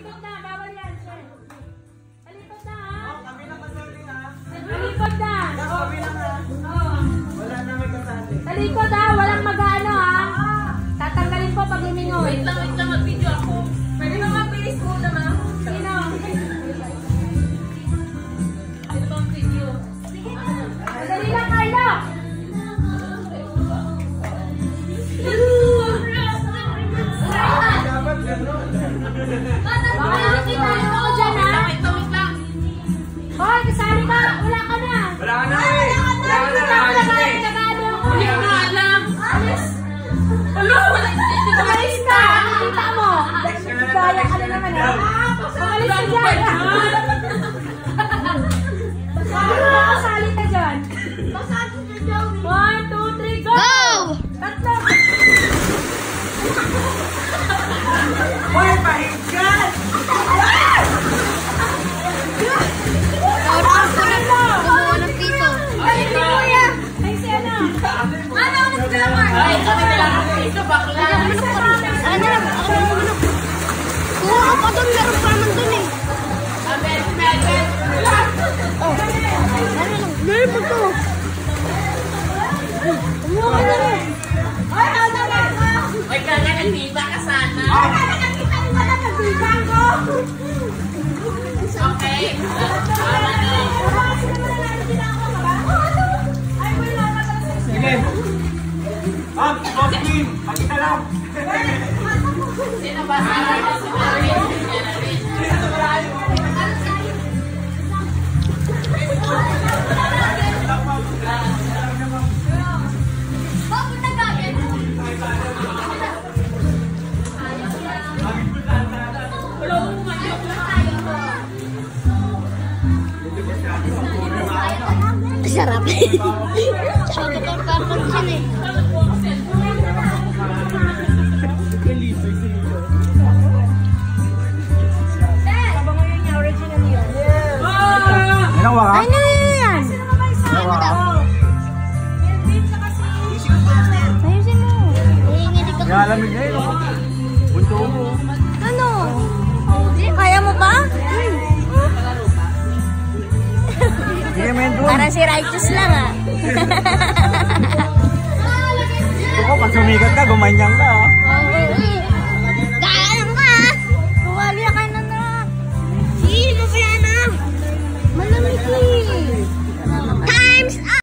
Talikod na, bawal yan, sir. Talikod na, ha? Oo, kami lang kasali, ha? Talikod na. Kami lang, ha? Wala na may kasali. Talikod, ha? Walang mag-ano, ha? Tatanggalin po pag lumingon. Wait lang, mag-video ako. Pwede ba mag-face mo naman? Sino? Pwede ba mag-video? Madali lang, Carlo! Dapat gano'n. Makakakita ako dyan, ha? Wait lang. Hoy, kasali ka! Wala ka na! Wala ka na, eh. Wala ka na, alis na, eh. Hindi ko na alam. Alis! Wala, wala. Umalis ka! Nakita mo! Daya ka na naman, ha? Umalis ka dyan! Kasali ka dyan! 1, 2, 3, go! Tatlo! Hoy, pahingan! Ay, si Kuya! Ay, si ano? Ano? Ano si Lamar? Ay, kami nila. Ito, bakla. Kuha pa doon, meron pa naman doon eh. Amen, amen. Meron pa to. Kumuha ka na rin! Ay, ano na? Ay, kaya nagtiba ka sana. Nakakita mo ba na nagbigang ko? Okay. Sige. Boss team, pakita lang. Sino ba? Si Marin. Sarap. Tsaka kapag dyan eh. Ano ba? Ay, yan! Ayusin mo. Nanginginig ako. Malamig na yun. Bunto mo. Ano? Kaya mo pa? Sige, Mendo. Parang si Righteous lang ah. Ito ko, pag sumigat ka, gumanyan ka.